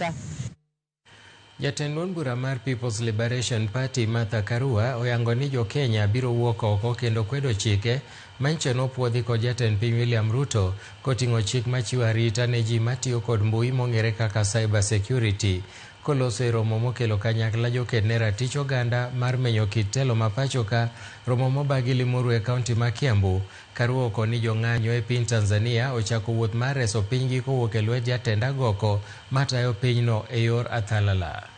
ka. Jatend duond bura mar People's Liberation Party Martha Karua oyango ni jokenya biro wuok oko kendo kwedo chike manyiso nopuodhi kod jatend piny William Ruto koting'o chik machiwo arita ne ji matiyo kod mbui mong'ere kaka cyber security. Koloso e romo mokelo kanyakla joked ne ratich oganda mar menyo kit telo ma pacho ka, romo mobagi Limuru e kaunti ma Kiambu. Karua okoni jong'anyo e piny Tanzania ochako wuoth mar reso pinygi kowuok e lwet jatend agoko matayo pinyno e yor athalala.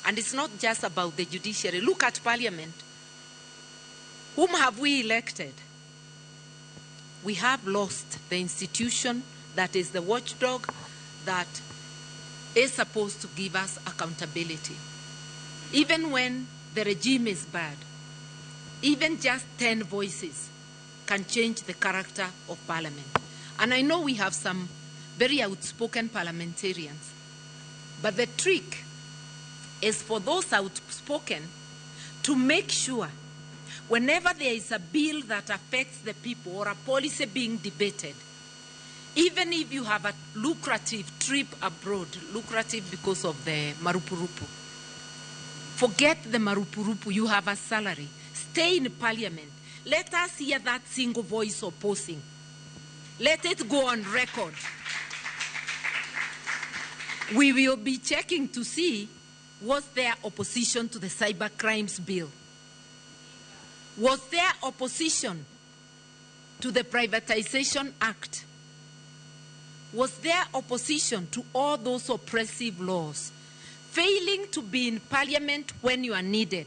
And it's not just about the judiciary. Look at parliament. Whom have we elected? We have lost the institution that is the watchdog that is supposed to give us accountability. Even when the regime is bad, even just 10 voices can change the character of parliament. And I know we have some very outspoken parliamentarians, but the trick is for those outspoken to make sure whenever there is a bill that affects the people or a policy being debated, even if you have a lucrative trip abroad, lucrative because of the marupurupu, forget the marupurupu, you have a salary, stay in parliament. Let us hear that single voice opposing. Let it go on record. We will be checking to see was there opposition to the cyber crimes bill? Was there opposition to the Privatization Act? Was there opposition to all those oppressive laws? Failing to be in parliament when you are needed,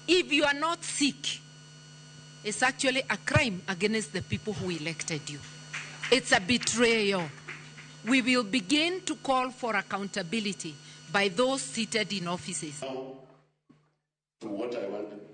if you are not sick, is actually a crime against the people who elected you. It's a betrayal. We will begin to call for accountability by those seated in offices. Now, to what I want